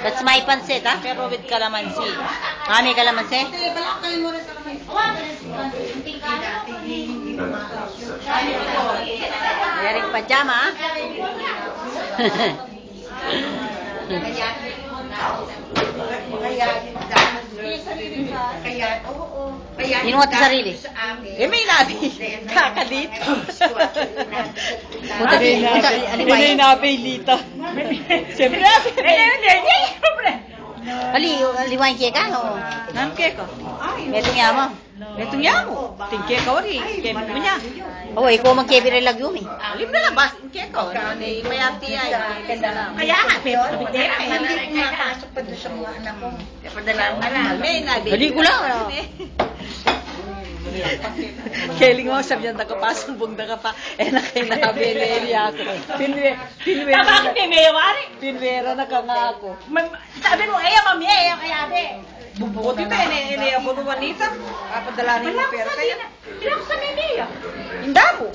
That's my pansit, ha? Pero with calamansi. May calamansi? Yaring pajama, ha? Inuwat sa sarili. May nabi. Kaka dito. Hindi na inabi lito. Siyempre. Aliwain kaya ka, no? Nan keko. Metong yamo. Metong yamo. Tingke ka wari. Kemo mo niya. Oo, ikaw magkebire lagyumi. Alim na labas. Keko. Mayati ay. Kaya nga, pero hindi ko makasok pa doon sa mga anak ko. Padalaan na lang. May nabi. Hali ko lang. Keling mo, sabi niya, nakapasang bunda ka pa. Nakinabi ako. Pinwera na ka nga ako. Sabi mo, mami, kaya be. Bubuti tayo, iniya po naman nita. Padalanin mo pera kaya. Pinako sa niniya. Hindi mo.